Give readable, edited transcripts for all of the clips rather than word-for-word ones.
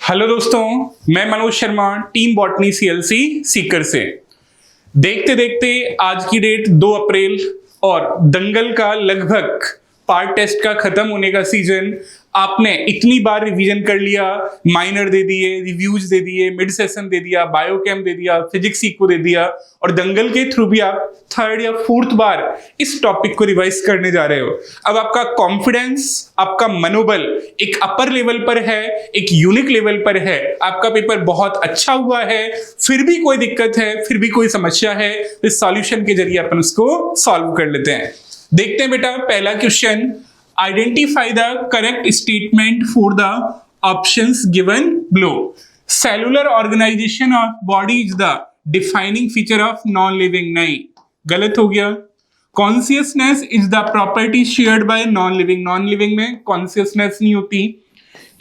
Hello दोस्तों, मैं Manoj Sharma team botany CLC Sikar से। देखते देखते आज की डेट 2 अप्रैल और दंगल का लगभग पार्ट टेस्ट का खत्म होने का सीजन। आपने इतनी बार रिवीजन कर लिया, माइनर दे दिए, रिव्यूज दे दिए, मिड सेशन दे दिया, बायोकेम दे दिया, फिजिक्स इको दे दिया और दंगल के थ्रू भी आप 3rd या 4th बार इस टॉपिक को रिवाइज करने जा रहे हो। अब आपका कॉन्फिडेंस, आपका मनोबल एक अपर लेवल पर है, एक यूनिक लेवल पर है। आपका पेपर बहुत अच्छा हुआ है, फिर भी कोई दिक्कत है, फिर भी कोई समस्या है, तो इस सॉल्यूशन के जरिए अपन उसको सॉल्व कर लेते हैं। देखते हैं बेटा, पहला question, identify the correct statement for the options given below. Cellular organisation of body is the defining feature of non living. नहीं, गलत हो गया। Consciousness is the property shared by non living. Non living में consciousness नहीं होती।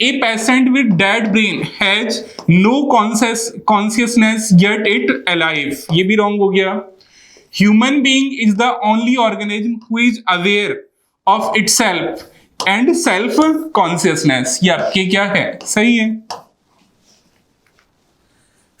A patient with dead brain has no consciousness yet it alive। ये भी wrong हो गया। Human being is the only organism who is aware of itself and self consciousness। ये आपके क्या है? सही है।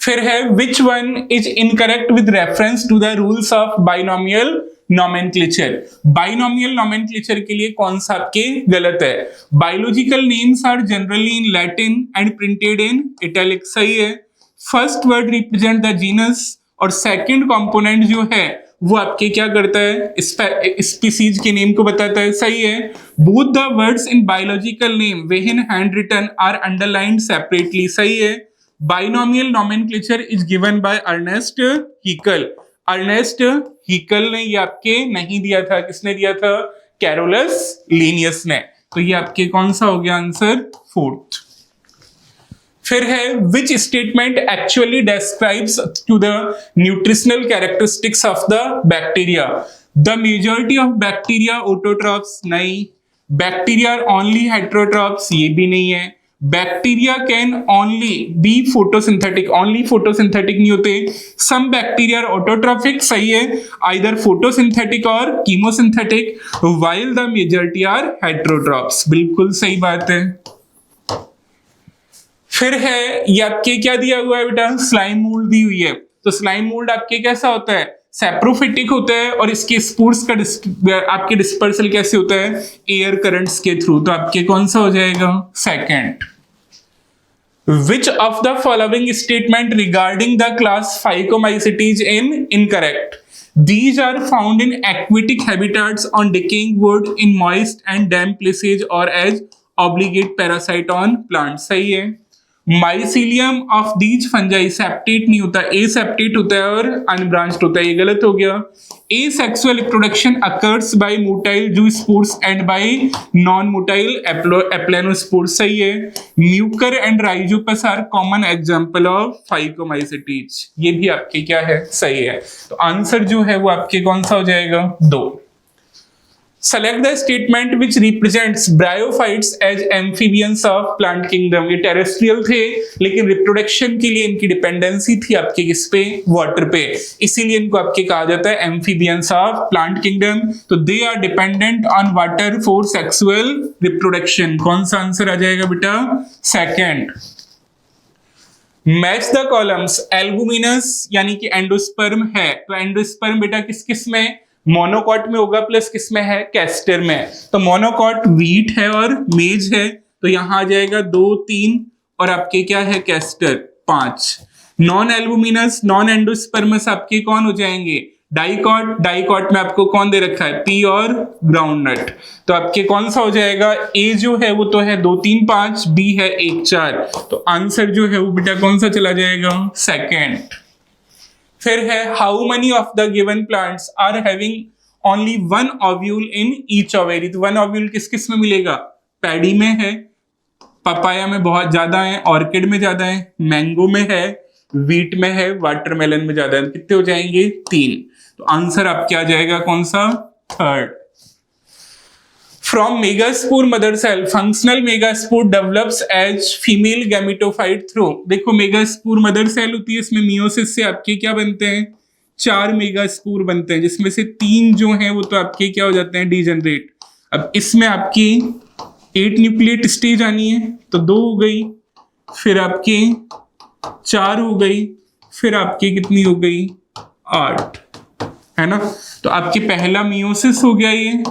फिर है which one is incorrect with reference to the rules of binomial nomenclature। binomial nomenclature के लिए कौन सा आपके गलत है? biological names are generally in Latin and printed in italic। सही है। first word represent the genus और second component जो है वो आपके क्या करता है? स्पीसीज के नेम को बताता है। सही है। both the words in biological name when handwritten are underlined separately। सही है। Binomial nomenclature is given by Ernest Haeckel. Ernest Haeckel ने ये आपके नहीं दिया था, किसने दिया था? कैरोलस लीनियस ने। तो ये आपके कौन सा हो गया आंसर? 4th। फिर है which statement actually describes to the nutritional characteristics of the bacteria. The majority of bacteria autotrophs. नहीं। Bacteria are only heterotrophs. ये भी नहीं है। Bacteria can only be photosynthetic. Only photosynthetic नहीं होते। Some bacteria autotrophic. सही है। आइदर फोटोसिंथेटिक और chemosynthetic, while the majority are heterotrophs. बिल्कुल सही बात है। फिर है ये आपके क्या दिया हुआ है बेटा? स्लाइम मोल्ड दी हुई है। तो स्लाइम मोल्ड आपके कैसा होता है? सेप्रोफिटिक होता है और इसके स्पोर्स का आपके डिस्पर्सल कैसे होता है? एयर करंट्स के थ्रू। तो आपके कौन सा हो जाएगा? 2nd। Which of the following statement regarding the class Phycomycetes is incorrect? These are found in aquatic habitats on decaying wood, in moist and damp places or as obligate parasite on plants। सही है। Mycelium of these fungi septate नहीं होता, aseptate होता है और unbranched होता है। ये गलत हो गया। Asexual reproduction occurs by motile zoospores and by non motile aplanospores. सही है। Mucor and Rhizopus are common example of phycomycetes. ये भी आपके क्या है? सही है। तो आंसर जो है वो आपके कौन सा हो जाएगा? 2। Select the statement which represents bryophytes as amphibians of plant kingdom। ये टेरेस्ट्रियल थे लेकिन रिप्रोडक्शन के लिए इनकी डिपेंडेंसी थी आपके किस पे? वाटर पे। इसीलिए इनको आपके कहा जाता है एम्फीबियंस ऑफ प्लांट किंगडम। तो they are dependent on water for sexual reproduction. कौन सा आंसर आ जाएगा बेटा? 2nd। Match the columns. Albuminous यानी कि एंडोस्पर्म है, तो एंडोस्पर्म बेटा किस किस में? मोनोकॉट में होगा प्लस किसमें है? कैस्टर में। तो मोनोकॉट व्हीट है और मेज है, तो यहां आ जाएगा 2 3 और आपके क्या है? Castor 5। Non albuminous non endosperms आपके कौन हो जाएंगे? डाइकॉट। डाइकॉट में आपको कौन दे रखा है? पी और ग्राउंडनट। तो आपके कौन सा हो जाएगा? ए जो है वो तो है 2 3 5, बी है 1 4। तो आंसर जो है वो बेटा कौन सा चला जाएगा? 2nd। फिर है how many of the given plants are having only 1 ovule in each ovary. तो 1 ओव्यूल किस किस में मिलेगा? पैडी में है, पपाया में बहुत ज्यादा है, ऑर्किड में ज्यादा है, मैंगो में है, व्हीट में है, वाटरमेलन में ज्यादा है। कितने हो जाएंगे? 3। तो आंसर आपके आ जाएगा कौन सा? 3rd। From megaspore mother cell, functional megaspore develops as female gametophyte through। देखो मेगास्पोर मदर सेल होती है, इसमें मियोसिस से आपके क्या बनते हैं? 4 मेगास्पोर बनते हैं, जिसमें से 3 जो हैं वो तो आपके क्या हो जाते हैं? डीजनरेट। अब इसमें आपकी 8 न्यूक्लिएट स्टेज आनी है, तो 2 हो गई। फिर आपकी 4 हो गई, फिर आपकी कितनी हो गई 8, है ना। तो आपके पहला मियोसिस हो गया ये,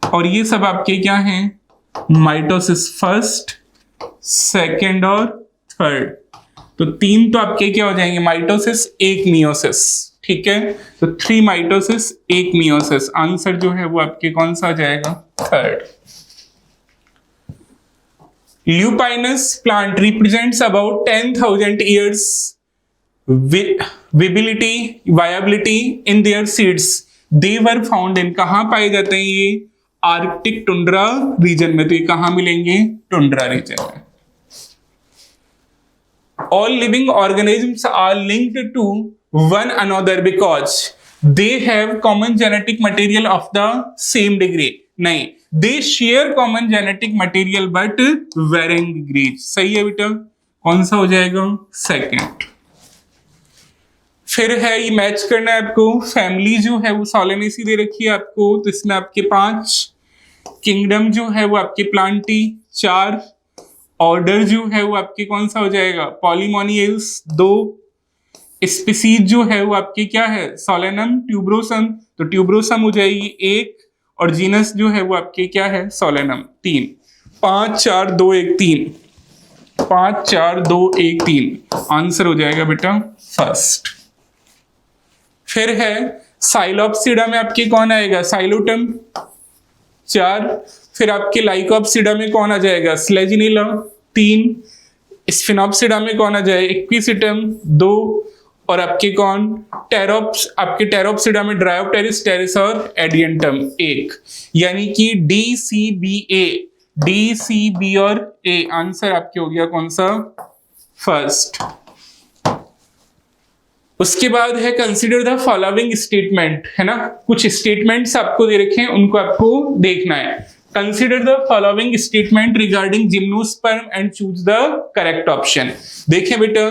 और ये सब आपके क्या हैं, माइटोसिस फर्स्ट, सेकेंड और थर्ड। तो 3 तो आपके क्या हो जाएंगे, माइटोसिस 1 मियोसिस, ठीक है। तो 3 माइटोसिस 1 मियोसिस, आंसर जो है वो आपके कौन सा आ जाएगा, third. Lupinus plant represents about 10,000 years viability in their seeds. They were found in, कहाँ पाए जाते हैं ये, आर्कटिक टुंड्रा रीजन में। तो ये कहाँ मिलेंगे, टुंड्रा रीजन में। All living organisms are linked to one another because they have common genetic material of the same degree. नहीं, they share common genetic material but varying degrees। सही है बेटा, कौन सा हो जाएगा, सेकेंड। फिर है, ये मैच करना है आपको, फैमिली जो है वो सोलेनेसी दे रखी है आपको, तो इसमें आपके 5, किंगडम जो है वो आपके प्लांटी 4, ऑर्डर जो है वो आपके कौन सा हो जाएगा, पॉलीमोनियल्स 2, स्पीसीज जो है वो आपके क्या है, सोलेनम ट्यूब्रोसम, तो ट्यूब्रोसम हो जाएगी 1, और जीनस जो है वो आपके क्या है, सोलेनम 3। 5 4 2 1 3, 5 4 2 1 3, आंसर हो जाएगा बेटा फर्स्ट। फिर है साइलोप्सिडा में आपके कौन आएगा, साइलोटम 4, फिर आपके लाइकोप्सिडा में कौन आ जाएगा, स्लेजिनिला 3, स्फिनोप्सिडा में कौन आ जाएगा, इक्विसिटम 2, और आपके कौन टेरोप्स, आपके टेरोप्सिडा में ड्रायोप्टेरिस, टेरिस और एडियंटम 1, यानी कि डी सी बी और ए, आंसर आपके हो गया कौन सा, फर्स्ट। उसके बाद है कंसीडर द फॉलोइंग स्टेटमेंट, है ना, कुछ स्टेटमेंट्स आपको दे रखे हैं, उनको आपको देखना है। Consider the following statement regarding gymnosperm and choose the correct option. देखें बेटा,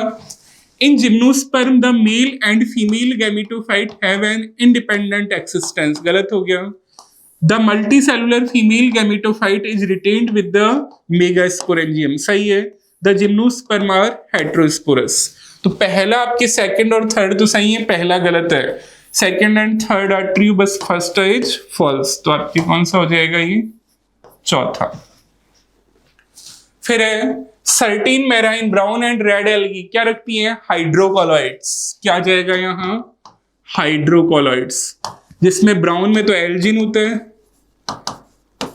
in gymnosperm the male and female gametophyte have an independent existence, गलत हो गया। The multicellular female gametophyte is retained with the megasporangium, सही है। The gymnosperm are heterosporous. तो पहला आपके सेकंड और थर्ड तो सही है, पहला गलत है। Second and third are true, बस फर्स्ट इज फॉल्स। तो आपके कौन सा हो जाएगा ये, चौथा। फिर है certain marine brown and red algae क्या रखती हैं, हाइड्रोकोलॉइड्स। क्या जाएगा यहाँ, हाइड्रोकोलॉइड्स, जिसमें ब्राउन में तो एल्जिन होता है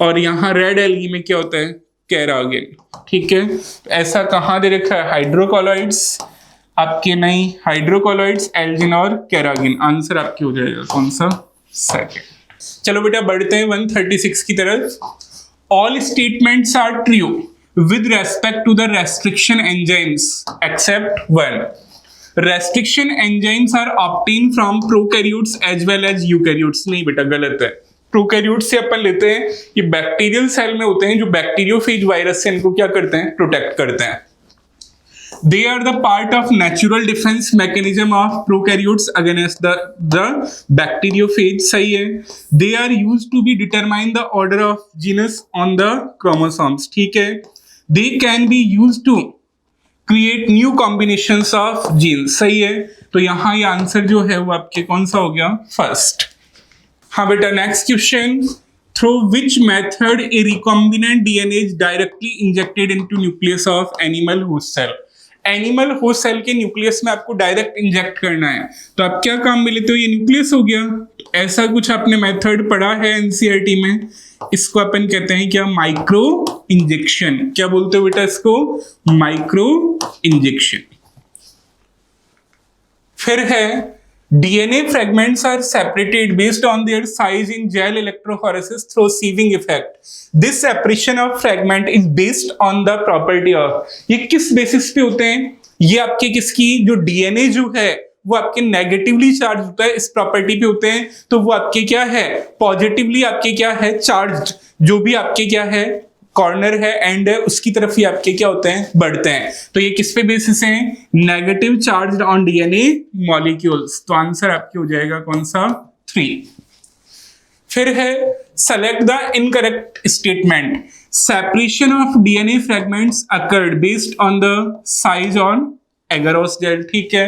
और यहाँ रेड एल्गी में क्या होता है, कैरागिन, ठीक है। तो ऐसा कहाँ दे रखा है, हाइड्रोकोलॉइड्स आपके नहीं, हाइड्रोकोलॉइड्स, एल्जिन और कैरागिन, आंसर आपके हो जाएगा कौन सा, सेकंड। चलो बेटा बढ़ते हैं 136 की तरफ। All statements are true with respect to the restriction enzymes except 1। Restriction enzymes are obtain from prokaryotes as well as eukaryotes. नहीं बेटा, गलत है। प्रोकैरियोट से अपन लेते हैं, ये बैक्टीरियल सेल में होते हैं, जो बैक्टीरियोफेज वायरस से इनको क्या करते हैं, प्रोटेक्ट करते हैं। They are the part of natural defense mechanism of prokaryotes against the bacteriophage, सही है। They are used to be determine the order of genus on the chromosomes, ठीक है। They can be used to create new combinations of genes, सही है। तो यहाँ ये answer जो है वो आपके कौन सा हो गया, फर्स्ट। हाँ बेटा, next question. Through which method a recombinant DNA is directly injected into nucleus of animal host cell? Animal host cell के न्यूक्लियस में आपको डायरेक्ट इंजेक्ट करना है, तो आप क्या काम में लेते हो, ये न्यूक्लियस हो गया। ऐसा कुछ आपने मेथड पढ़ा है एनसीईआरटी में, इसको अपन कहते हैं क्या, माइक्रो इंजेक्शन। क्या बोलते हो बेटा इसको, माइक्रो इंजेक्शन। फिर है DNA fragments are separated based on their size in gel electrophoresis through sieving effect. This separation of fragment is based on the property of, ये किस बेसिस पे होते हैं, ये आपके किसकी, जो DNA जो है वो आपके नेगेटिवली चार्ज होता है, इस प्रॉपर्टी पे होते हैं। तो वो आपके क्या है, पॉजिटिवली आपके क्या है, चार्ज, जो भी आपके क्या है कॉर्नर है एंड है, उसकी तरफ ही आपके क्या होते हैं, बढ़ते हैं। तो ये किस पे बेसिस है, negative charge on DNA molecules. तो आंसर आपके हो जाएगा कौन सा, 3। फिर है select the incorrect statement. Separation of DNA fragments occurred based on the size on agarose gel, ठीक है।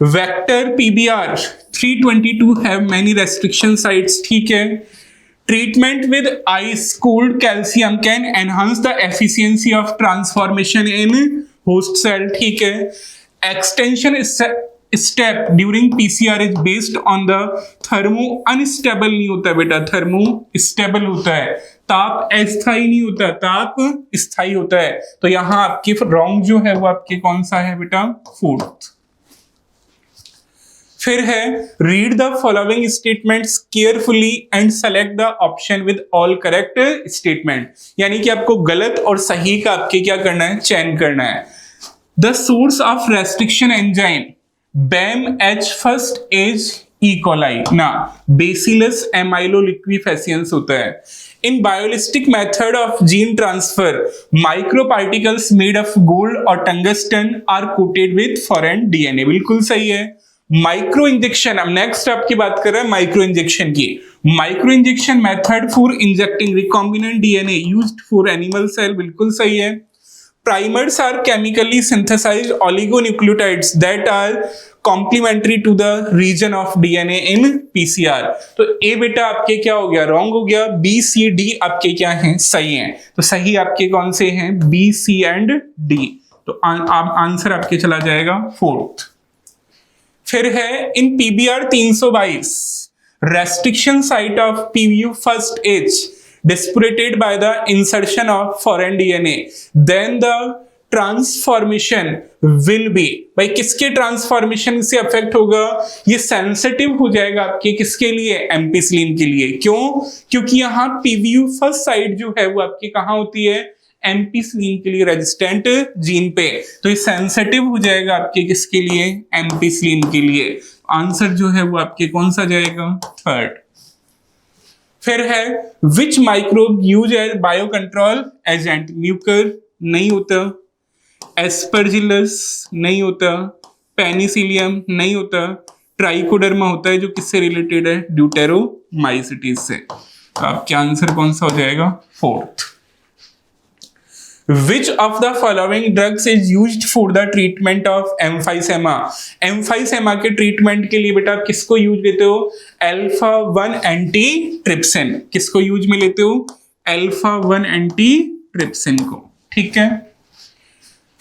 Vector pBR 322 have many restriction sites, ठीक है। Treatment with ice cold calcium can enhance the efficiency of transformation in host cell, ठीक है। Extension step during PCR is based on the thermo unstable नहीं होता है बेटा, थर्मो स्टेबल होता है, ताप अस्थायी नहीं होता, ताप स्थायी होता है। तो यहां आपके रॉन्ग जो है वो आपके कौन सा है बेटा, फोर्थ। फिर है read the following statements carefully and select the option with all correct statement, यानी कि आपको गलत और सही का आपके क्या करना है, चयन करना है। The source of restriction enzyme BAMH first as E coli ना बेसिलस एमाइलोलिक्विफेसियंस होता है। In biolistic method of gene transfer micro particles made of gold और tungsten are coated with foreign DNA, बिल्कुल सही है। माइक्रो इंजेक्शन, अब next आपकी बात कर रहे हैं माइक्रो इंजेक्शन की। Micro injection method for injecting recombinant DNA used for animal cell, बिल्कुल सही है। Primers are chemically synthesized oligonucleotides that are complementary to the region of DNA in PCR। तो ए बेटा आपके क्या हो गया, रॉन्ग हो गया। बी सी डी आपके क्या हैं, सही हैं। तो सही आपके कौन से हैं, बी सी एंड डी। तो आंसर आपके चला जाएगा फोर्थ। फिर है in pBR 322 restriction site of PVU first as dispurated by the insertion of foreign DNA, then the transformation will be, भाई किसके ट्रांसफॉर्मेशन से अफेक्ट होगा, ये सेंसिटिव हो जाएगा आपके किसके लिए, एम्पिसिलिन के लिए। क्यों, क्योंकि यहाँ पीवीयू फर्स्ट साइट जो है वो आपकी कहाँ होती है, एम्पिसिलिन के लिए रेजिस्टेंट जीन पे, तो ये सेंसिटिव हो जाएगा आपके किसके लिए, एम्पिसिलिन के लिए। आंसर जो है वो आपके कौन सा जाएगा, थर्ड। फिर है which microbe use as bio control agent, Mucor नहीं होता, एस्परजिलस नहीं होता, पेनिसिलियम नहीं होता, ट्राइकोडर्मा होता है जो किससे रिलेटेड है, ड्यूटेरोमाइसिटीज से। तो आपके आंसर कौन सा हो जाएगा, fourth. Which of the following drugs is used for the treatment of emphysema? emphysema के ट्रीटमेंट के लिए बेटा आप किसको यूज लेते हो, अल्फा-1 एंटीट्रिप्सिन। किसको यूज में लेते हो, अल्फा-1 एंटीट्रिप्सिन को, ठीक है।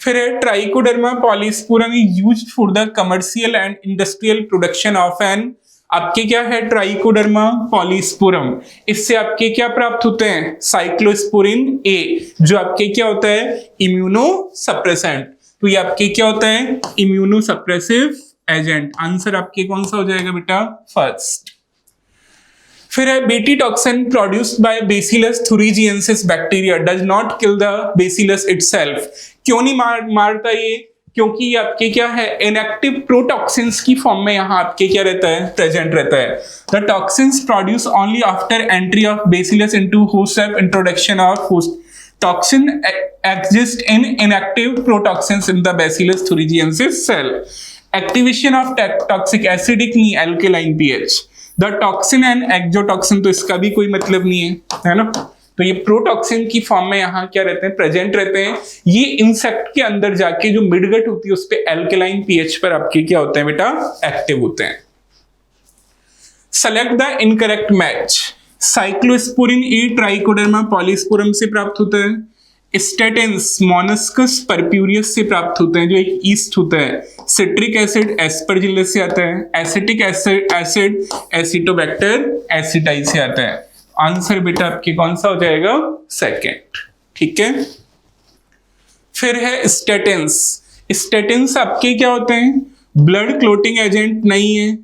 फिर है Trichoderma polysporum used for the commercial and industrial production of an, आपके क्या है, ट्राइकोडर्मा पॉलीस्पोरम। इससे आपके क्या प्राप्त होते हैं, साइक्लोस्पोरिन ए, जो आपके क्या होता है, इम्यूनो सप्रेसेंट। तो ये आपके क्या होता है, इम्यूनो सप्रेसिव एजेंट। आंसर आपके कौन सा हो जाएगा बेटा, फर्स्ट। फिर है BT toxin produced by bacillus thuringiensis bacteria does not kill the bacillus itself. क्यों नहीं मारता ये, क्योंकि ये आपके क्या है, इनएक्टिव प्रोटॉक्सिन्स की फॉर्म में यहाँ आपके क्या रहता है, प्रेजेंट रहता है। The toxins produce only after entry of Bacillus into host cell, introduction of host toxin exist in inactive protoxins in the Bacillus thuringiensis सेल। एक्टिवेशन ऑफ टॉक्सिक एसिडिक नहीं, alkaline pH. The toxin and exotoxin, तो इसका भी कोई मतलब नहीं है ना। तो ये प्रोटॉक्सिन की फॉर्म में यहाँ क्या रहते हैं, प्रेजेंट रहते हैं। ये इंसेक्ट के अंदर जाके जो मिडगट होती है उस पे एल्केलाइन पीएच पर आपके क्या होते हैं बेटा, एक्टिव होते हैं। Select the incorrect match. Cyclosporin A Trichoderma polysporum से प्राप्त होता है, स्टेटिन्स मोनस्कस परप्यूरियस से प्राप्त होते हैं जो एक ईस्ट होता है, सिट्रिक एसिड एस्परजिलस से आता है, एसिटिक एसिड एसिटोबैक्टर एसिटाई से आता है। आंसर बेटा आपके कौन सा हो जाएगा, सेकेंड, ठीक है। फिर है स्टेटिन्स। स्टेटिन्स आपके क्या होते हैं, ब्लड क्लोटिंग एजेंट नहीं है,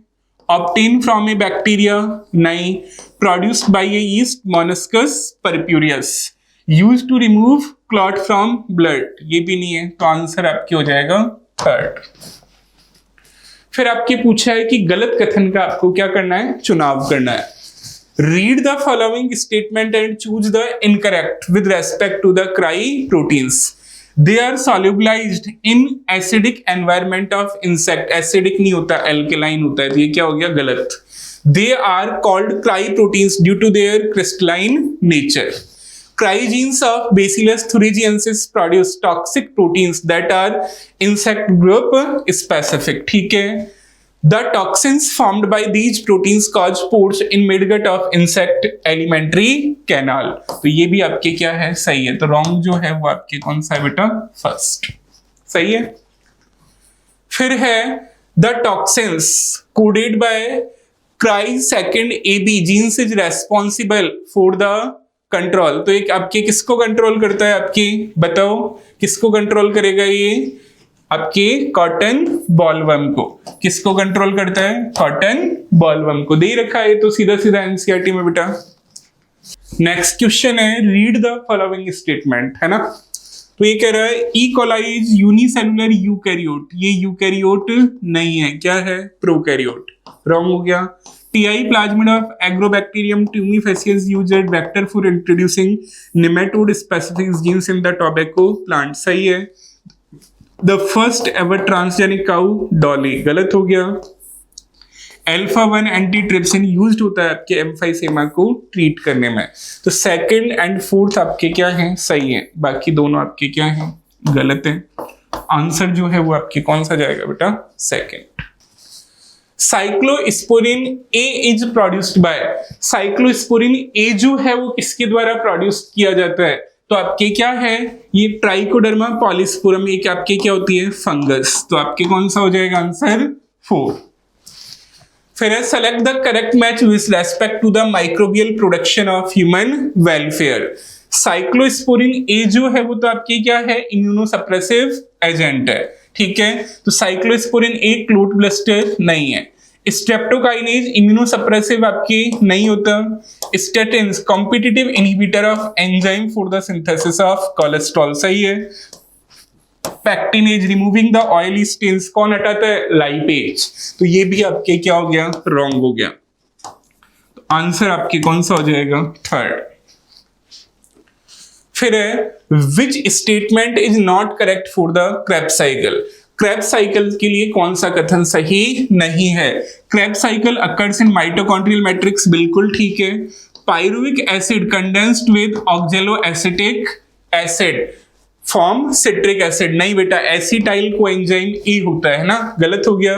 ऑब्टेन फ्रॉम ए बैक्टीरिया नहीं, produced by a yeast Monascus purpureus, used to remove clot from blood, ये भी नहीं है। तो आंसर आपके हो जाएगा थर्ड। फिर आपके पूछा है कि गलत कथन का आपको क्या करना है, चुनाव करना है। Read the following statement and choose the incorrect with respect to the cry proteins. They are solubilized in acidic environment of insect. Acidic नहीं होता, alkaline होता है, तो ये क्या हो गया, गलत। They are called cry proteins due to their crystalline nature. Cryogenes of Bacillus thuringiensis produce toxic proteins that are insect group specific. ठीक है, the toxins formed by these proteins cause pores in midgut of insect alimentary canal. तो ये भी आपके क्या है, सही है. तो रॉन्ग जो है वो आपके कौन सा है बेटा, फर्स्ट. सही है. फिर है the toxins coded by cry2nd AB genes is responsible for the control. तो एक आपके किसको कंट्रोल करता है, आपके बताओ किसको कंट्रोल करेगा ये, आपके कॉटन बॉलवर्म को. किसको कंट्रोल करता है, कॉटन बॉलवर्म को. दे रखा है तो सीधा सीधा एनसीईआरटी में बेटा. नेक्स्ट क्वेश्चन है, रीड द फॉलोइंग स्टेटमेंट, है ना. तो ये कह रहा है E coli is unicellular eukaryote. ये यूकैरियोट नहीं है, क्या है, प्रोकैरियोट. रॉन्ग हो गया. Ti plasmid of Agrobacterium tumefaciens used as vector for introducing nematode specific genes in the tobacco plant. सही है. The first ever transgenic cow Dolly. गलत हो गया. अल्फा-1 एंटीट्रिप्सिन यूज्ड होता है आपके एम्फाइसेमा को ट्रीट करने में. तो सेकंड एंड फोर्थ आपके क्या हैं, सही है. बाकी दोनों आपके क्या हैं, गलत है. आंसर जो है वो आपके कौन सा जाएगा बेटा, second. Cyclosporin A is produced by. Cyclosporin A जो है वो किसके द्वारा प्रोड्यूस किया जाता है, तो आपके क्या है, ये ट्राइकोडर्मा पॉलीस्पोरम. ये क्या आपके क्या होती है, फंगस. तो आपके कौन सा हो जाएगा आंसर, 4. फिर है select the correct match with respect to the microbial production of human welfare. Cyclosporin A जो है वो तो आपके क्या है, इम्यूनोसप्रेसिव एजेंट है. ठीक है, तो साइक्लोस्पोरिन ए क्लोट ब्लस्टर नहीं है. स्ट्रेप्टोकाइनेज इम्यूनोसप्रेसिव आपके नहीं होता. Statins competitive inhibitor of enzyme for the synthesis of cholesterol. सही है. Pectinase removing the oily stains कौन हटाता है, लाइपेज. तो ये भी आपके क्या हो गया, रॉन्ग हो गया. तो आंसर आपके कौन सा हो जाएगा, थर्ड. फिर है which statement is not correct for the Krebs cycle. Krebs cycle के लिए कौन सा कथन सही नहीं है. Krebs cycle occurs in mitochondrial matrix, बिल्कुल ठीक है. Pyruvic acid condensed with ऑक्जेलो acetic acid form citric acid. नहीं बेटा, एसिटाइल कोएंजाइम ई होता है ना. गलत हो गया.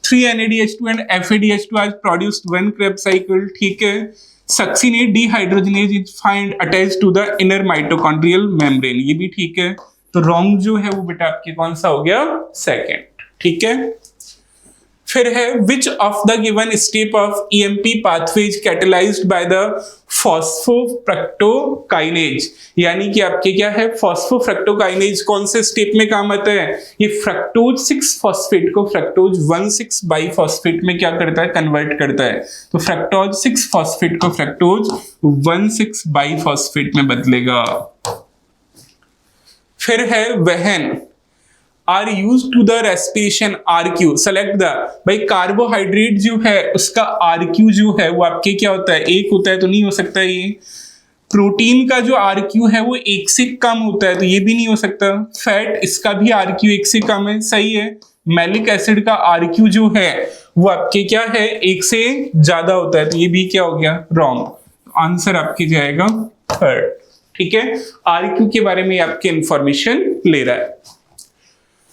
3NADH2 एंड FADH2 आज प्रोड्यूस्ड व्हेन क्रेब्स साइकिल. ठीक है. Succinate dehydrogenase is find attached to the inner mitochondrial membrane. ये भी ठीक है. तो रॉन्ग जो है वो बेटा आपके कौन सा हो गया, सेकंड. ठीक है. फिर है which of the given step of EMP pathways catalysed by the फॉस्फोफ्रक्टोकाइनेज. यानी कि आपके क्या है, फॉस्फोफ्रक्टोकाइनेज कौन से स्टेप में काम आता है, ये फ्रक्टोज 6 फॉस्फेट को फ्रक्टोज 1,6 बाइफॉस्फेट में क्या करता है, कन्वर्ट करता है. तो फ्रक्टोज 6 फॉस्फेट को फ्रक्टोज 1,6 बाइफॉस्फेट में बदलेगा. फिर है वहन are use to the respiration. RQ select the. भाई कार्बोहाइड्रेट जो है उसका RQ जो है वो आपके क्या होता है, 1 होता है. तो नहीं हो सकता ये. प्रोटीन का जो RQ है वो 1 से कम होता है, तो ये भी नहीं हो सकता. फैट इसका भी RQ 1 से कम है. सही है. मैलिक एसिड का RQ जो है वो आपके क्या है, 1 से ज्यादा होता है. तो ये भी क्या हो गया, रॉन्ग. आंसर आपके जाएगा थर्ड. ठीक है. RQ के बारे में आपके इंफॉर्मेशन ले रहा है.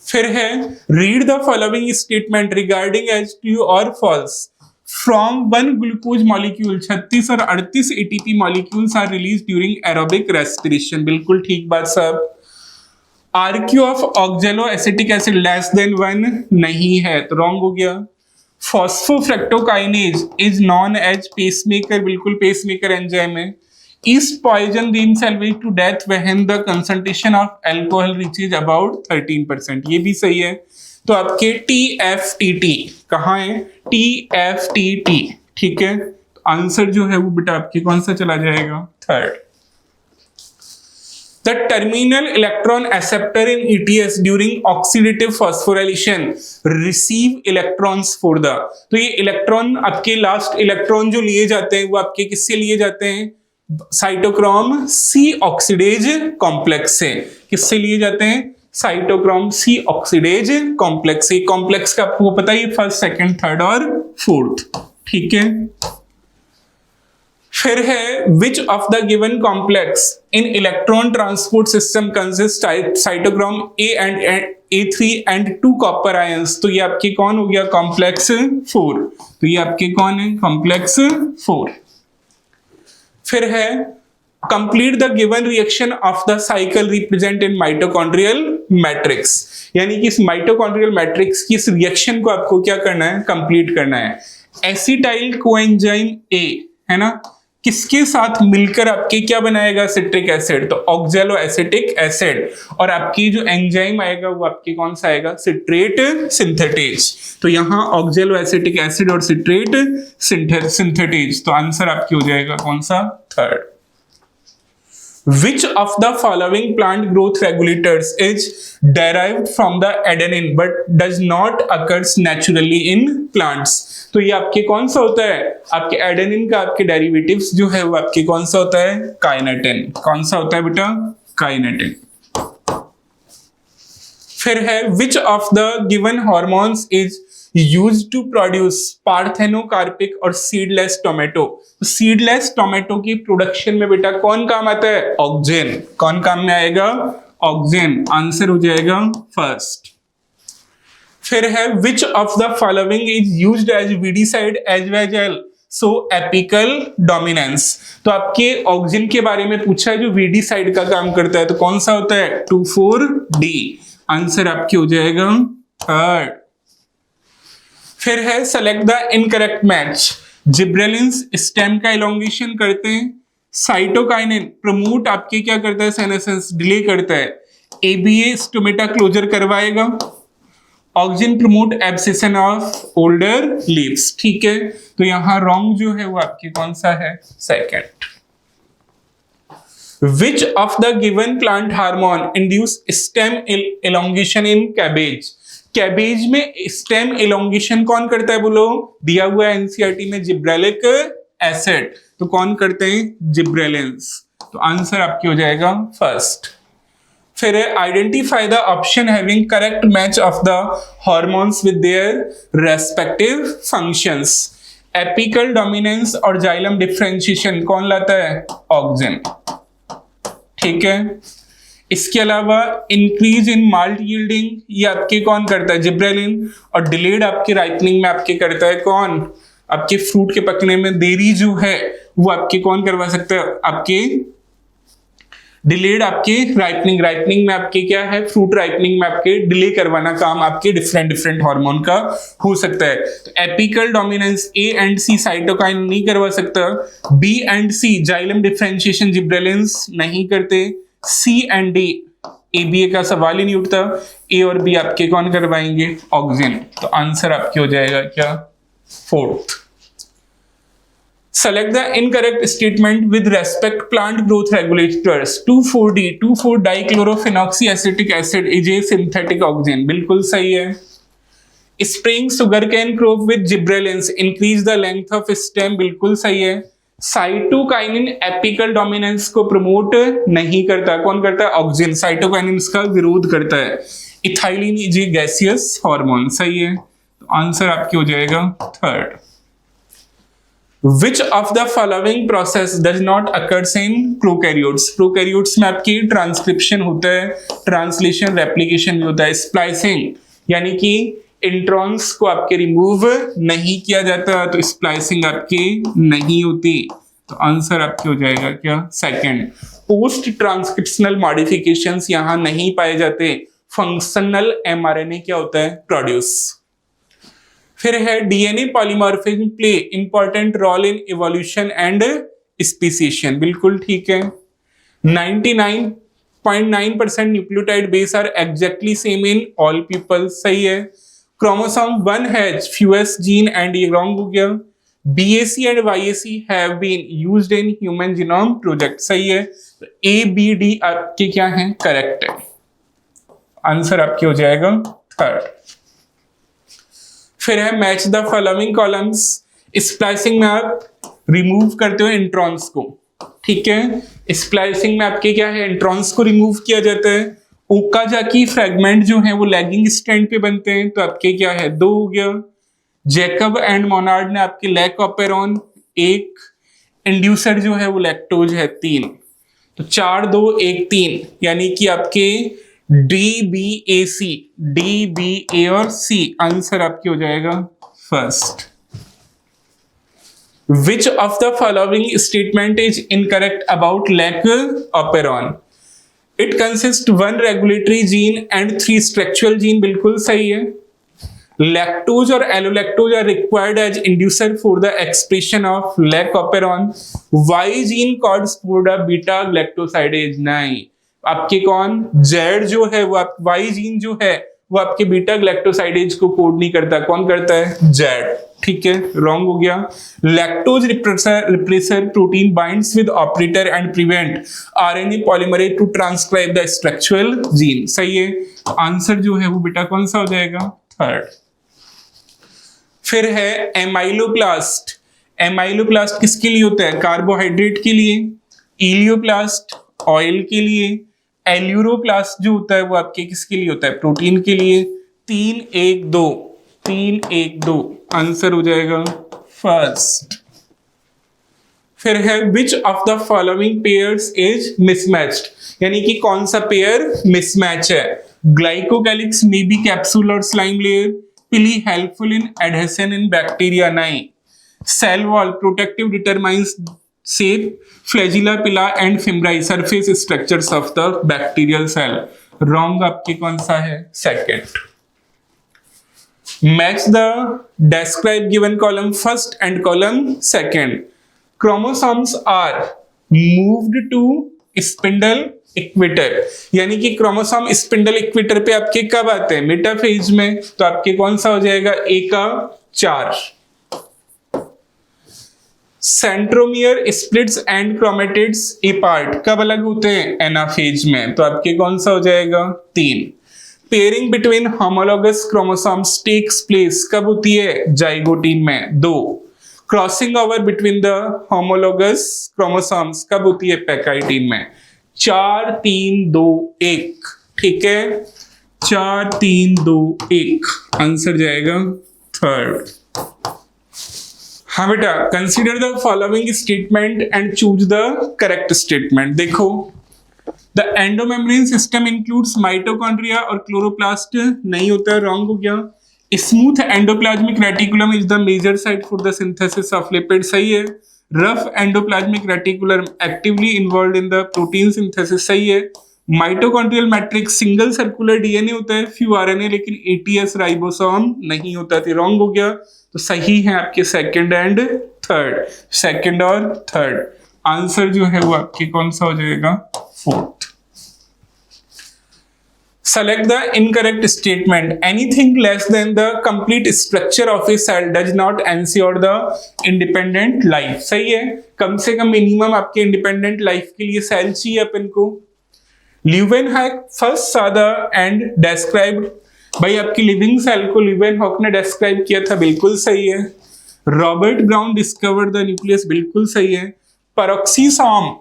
फिर है read the following statement regarding as true और फॉल्स. फ्रॉम 1 ग्लूकोज मॉलिक्यूल 36 और 38 ATP molecules are release during aerobic respiration. बिल्कुल ठीक बात सब. RQ of oxalo acetic acid less than 1 नहीं है, तो रॉन्ग हो गया. Phosphofructokinase is known as pacemaker. बिल्कुल पेसमेकर एंजाइम है. Yeast poison the cell to death when the concentration of alcohol reaches about 13%. ये भी सही है. तो आपके TFTT कहाँ है, TFTT. ठीक है. आंसर जो है वो बेटा आपके कौन सा चला जाएगा, third. The terminal electron acceptor in ETS during oxidative phosphorylation receive electrons for the. तो ये इलेक्ट्रॉन आपके लास्ट इलेक्ट्रॉन जो लिए जाते हैं वो आपके किससे लिए जाते हैं, साइटोक्रोम C ऑक्सीडेज कॉम्प्लेक्स से. किससे लिए जाते हैं, साइटोक्रोम C ऑक्सीडेज कॉम्प्लेक्स से. कॉम्प्लेक्स का आपको पता ही, फर्स्ट, सेकंड, थर्ड और फोर्थ. ठीक है. फिर है which of the given complex in electron transport system consist cytochrome A3 and 2 copper ions. तो ये आपके कौन हो गया, कॉम्प्लेक्स 4। तो ये आपके कौन है, कॉम्प्लेक्स 4। फिर है complete the given reaction of the cycle represent in mitochondrial matrix. यानी कि इस माइटोकॉन्ड्रियल मैट्रिक्स की इस रिएक्शन को आपको क्या करना है, कंप्लीट करना है। एसिटाइल कोएंजाइम ए है ना, किसके साथ मिलकर आपके क्या बनाएगा, सिट्रिक एसिड। तो ऑक्जेलो एसिटिक एसिड। और आपकी जो एंजाइम आएगा वो आपकी कौन सा आएगा, सिट्रेट सिंथेटेज। तो यहां ऑक्जेलो एसिटिक एसिड और सिट्रेट सिंथेटेज। तो आंसर आपकी हो जाएगा कौन सा, third. Which of the following plant growth regulators is derived from the adenine but does not occurs naturally in plants? तो ये आपके कौन सा होता है, आपके एडेनिन का आपके डेरिवेटिव्स जो है वो आपके कौन सा होता है, काइनेटिन। कौन सा होता है बेटा, काइनेटिन। फिर है which of the given hormones is used to produce parthenocarpic और सीडलेस टोमेटो। सीडलेस टोमेटो की प्रोडक्शन में बेटा कौन काम आता है, ऑक्जेन। कौन काम में आएगा, ऑक्जेन। आंसर हो जाएगा फर्स्ट। फिर है which of the following is used as weedicide as well so apical dominance. तो आपके ऑक्जेन के बारे में पूछा है जो वीडीसाइड का काम करता है, तो कौन सा होता है, 2,4-D। आंसर आपकी हो जाएगा थर्ड। फिर है select the incorrect match. Gibberellins stem का इलोंगेशन करते हैं, साइटोकाइनिन प्रमोट आपके क्या करता है, सेनेसेंस डिले करता है, एबीए स्टोमेटा क्लोजर करवाएगा, auxin promote abscission of older leaves. ठीक है, तो यहां रॉन्ग जो है वो आपकी कौन सा है, second. Which of the given plant hormone induce stem elongation in cabbage? Cabbage में स्टेम इलोंगेशन कौन करता है बोलो, दिया हुआ है एनसीईआरटी में, जिब्रेलिक एसिड। तो कौन करते हैं, जिब्रेलिन्स। तो आंसर आपकी हो जाएगा फर्स्ट। फिर है identify the option having correct match of the hormones with their respective functions. Apical dominance और जाइलम डिफरेंशिएशन कौन लाता है, ऑक्सिन। ठीक है, इसके अलावा इंक्रीज इन माल्ट यील्डिंग ये आपके कौन करता है, जिब्रेलिन। और डिलेड आपके राइपनिंग में आपके करता है कौन, आपके फ्रूट के पकने में देरी जो है वो आपके कौन करवा सकता है, आपके डिलेड आपके राइपनिंग में आपके क्या है, फ्रूट राइपनिंग में आपके डिले करवाना काम आपके डिफरेंट हार्मोन का हो सकता है। तो apical dominance A and C cytokine नहीं करवा सकता, B and C xylem differentiation gibberellins नहीं करते, सी एंड डी एबीए का सवाल ही नहीं उठता, ए और बी आपके कौन करवाएंगे, ऑक्सिन। तो आंसर आपके हो जाएगा क्या, fourth. Select the incorrect statement with respect plant growth regulators. 2,4-D dichlorophenoxy acetic acid is a synthetic auxin. बिल्कुल सही है। Spraying sugarcane crop with gibberellins increase the length of stem. बिल्कुल सही है। साइटोकाइनिन एपिकल डोमिनेंस को promote नहीं करता, कौन करता है, ऑक्सिन। साइटोकाइनिन का विरोध करता है। Ethylene is a gaseous hormone. सही है, तो आंसर आपकी हो जाएगा third. Which of the following process does not occurs in prokaryotes? Prokaryotes में आपकी ट्रांसक्रिप्शन होता है, ट्रांसलेशन रेप्लिकेशन भी होता है, स्प्लाइसिंग यानी कि इंट्रॉन्स को आपके रिमूव नहीं किया जाता, तो स्प्लाइसिंग आपकी नहीं होती। तो आंसर आपके हो जाएगा क्या, सेकंड। पोस्ट ट्रांसक्रिप्शनल मॉडिफिकेशंस यहां नहीं पाए जाते। फंक्शनल एमआरएनए क्या होता है, प्रोड्यूस। फिर है DNA polymorphism play important role in evolution and speciation. बिल्कुल ठीक है। 99.9% nucleotide base are exactly same in all people. सही है। Chromosome 1 has fewest gene and ये रॉन्ग हो गया। BAC and YAC have been used in human genome project. सही है। ABD आपके क्या है, करेक्ट है। आंसर आपके हो जाएगा थर्ड। फिर है match the following columns. Splicing में आप रिमूव करते हो इंट्रॉन्स को, ठीक है। स्प्लाइसिंग में आपके क्या है, इंट्रॉन्स को रिमूव किया जाता है। ओकाजाकी फ्रेगमेंट जो है वो लैगिंग स्ट्रैंड पे बनते हैं, तो आपके क्या है, 2 हो गया। जैकब एंड मोनार्ड ने आपके लैक ऑपेरॉन 1, इंड्यूसर जो है वो लैक्टोज है 3, तो 4 2 1 3, यानी कि आपके DBAC, DBA और C आंसर आपके हो जाएगा first. Which of the following statement is incorrect about lac operon? It consists 1 regulatory gene and 3 structural gene, बिल्कुल सही है। Lactose और allolactose are required as inducer for the expression of lac operon. Y gene codes for the beta galactosidase, नहीं। आपके कौन Z जो है वो Y जीन जो है वो आपके बीटा ग्लैक्टोसाइडेज को कोड नहीं करता, कौन करता है? Z। ठीक है, रॉन्ग हो गया। Lactose replacer protein binds with operator and prevent RNA polymerase to transcribe the structural gene, सही है। आंसर जो है वो बेटा कौन सा हो जाएगा? थर्ड। फिर है एमाइलोप्लास्ट। एमाइलोप्लास्ट किसके लिए होता है? कार्बोहाइड्रेट के लिए। इलियोप्लास्ट ऑयल के लिए। एल्यूरोप्लास्ट जो होता है वो आपके किसके लिए होता है? प्रोटीन के लिए। 3 1 2, 3 1 2 आंसर हो जाएगा फर्स्ट। फिर है which of the following pairs is mismatched, यानी कि कौन सा पेयर मिसमैच है? ग्लाइकोकैलिक्स मे बी कैप्सूल और slime layer, pili helpful in adhesion in bacteria, नहीं। Cell wall protective determines shape, flagella, pila and fimbriae surface structures of the bacterial cell. Wrong आपके कौन सा है? Second. Match the describe given column first and column second. Chromosomes are moved to spindle equator, यानी कि chromosome spindle equator पे आपके कब आते हैं? मेटाफेज में, तो आपके कौन सा हो जाएगा? A का 4। Centromere splits and chromatids apart कब अलग होते हैं? एनाफेज में, तो आपके कौन सा हो जाएगा? 3। Pairing between homologous chromosomes takes place कब होती है? जाइगोटीन में। 2। Crossing over between the homologous chromosomes कब होती है? पैकाइटीन में। 4 3 2 1, ठीक है, 4 3 2 1 आंसर जाएगा थर्ड। हाँ बेटा, consider the following statement and choose the correct statement. देखो, the endomembrane system includes mitochondria और क्लोरोप्लास्ट, नहीं होता है, रॉन्ग हो गया। Smooth endoplasmic reticulum is the major site for the synthesis of lipid, सही है। Rough endoplasmic reticulum actively involve in the protein synthesis, सही है। Mitochondrial matrix single circular DNA होता है, फ्यू आरएनए, लेकिन एटीएस राइबोसोम नहीं होता, तो रॉन्ग हो गया। तो सही है आपके सेकंड एंड थर्ड, सेकंड और थर्ड। आंसर जो है वो आपके कौन सा हो जाएगा? Fourth. Select the incorrect statement. Anything less than the complete structure of a cell does not ensure the independent life. सही है, कम से कम मिनिमम आपके इंडिपेंडेंट लाइफ के लिए सेल चाहिए अपन को। Leeuwenhoek first saw the and described, भाई आपकी लिविंग सेल को ल्यूवेनहॉक ने डिस्क्राइब किया था, बिल्कुल सही है। Robert Brown discovered the nucleus, बिल्कुल सही है। Peroxisome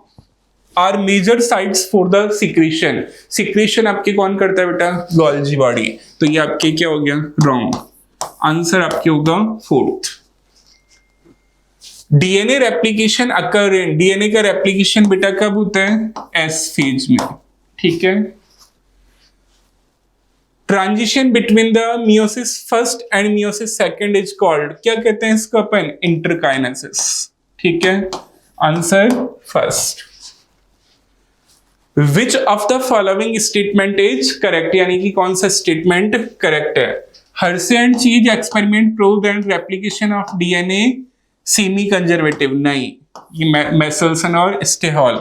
are major sites for the secretion, secretion आपके कौन करता है बेटा? गोल्जी बॉडी, तो ये आपके क्या हो गया? रॉन्ग। आंसर आपके होगा फोर्थ। डीएनए रेप्लिकेशन अकर इन, डीएनए का रेप्लिकेशन बेटा कब होता है? एस फेज में, ठीक है। Transition between the meiosis first and meiosis second is called, क्या कहते हैं इसको अपन? इंटरकाइनेसिस, ठीक है। Answer first. Which of the following statement is correct, यानी कि कौन सा स्टेटमेंट करेक्ट है? हर्से एंड चीज experiment proved that replication of DNA semi conservative, नहीं, ये मेसलसन और स्टेहॉल।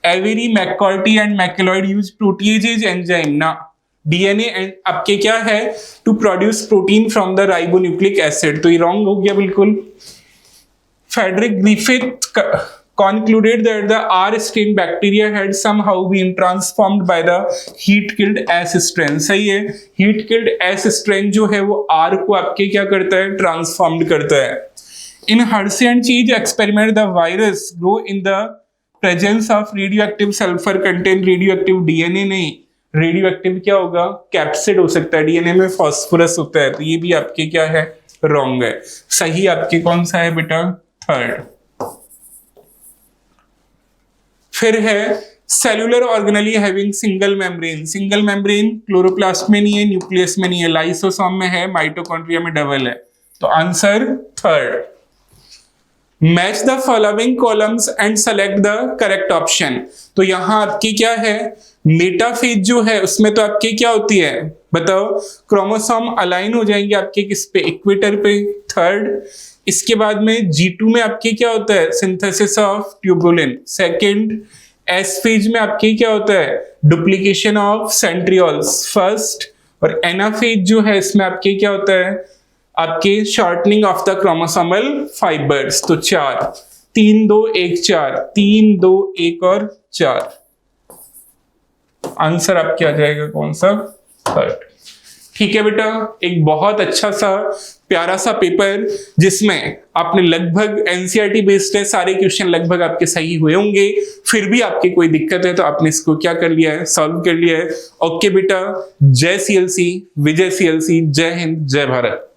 Avery, McCarty and MacLeod use proteases enzyme, ना। डीएनए आपके क्या है? To produce protein from the ribonucleic acid, तो ये रॉन्ग हो गया बिल्कुल। Frederick Griffith concluded that the R-strain bacteria had somehow been transformed by the heat-killed S strain, सही है। heat-killed S strain जो है वो R को आपके क्या करता है? ट्रांसफॉर्म्ड करता है। In Hershey and Chase experiment, the virus grow in the presence of radioactive sulfur contain radioactive DNA, नहीं, रेडियोएक्टिव क्या होगा? कैप्सिड हो सकता है, डीएनए में फास्फोरस होता है, तो ये भी आपके क्या है? रॉन्ग है। सही आपके कौन सा है बेटा? थर्ड। फिर है cellular organelle having single membrane chloroplast में नहीं है, न्यूक्लियस में नहीं है, लाइसोसोम में है, माइटोकॉन्ड्रिया में डबल है। तो answer third. Match the following columns and select the correct option. तो यहां आपकी क्या है, मेटाफेज जो है उसमें तो आपके क्या होती है बताओ, क्रोमोसोम अलाइन हो जाएंगे आपके किस पे, इक्वेटर पे, थर्ड। इसके बाद में G2 में आपके क्या होता है, synthesis of tubulin, second. S phase में आपके क्या होता है, डुप्लीकेशन ऑफ सेंट्रियोल्स, फर्स्ट। और एनाफेज जो है इसमें आपके क्या होता है, आपके shortening of the chromosomal fibres. तो 4, 3 2 1 4, 3 2 1 और 4। आंसर आपके आ जाएगा कौन सा, थर्ड। ठीक है बेटा, एक बहुत अच्छा सा प्यारा सा पेपर जिसमें आपने लगभग एनसीईआरटी बेस्ड है, सारे क्वेश्चन लगभग आपके सही हुए होंगे। फिर भी आपके कोई दिक्कत है तो आपने इसको क्या कर लिया है, सॉल्व कर लिया है। ओके बेटा, जय सीएलसी, विजय सीएलसी, जय हिंद, जय भारत।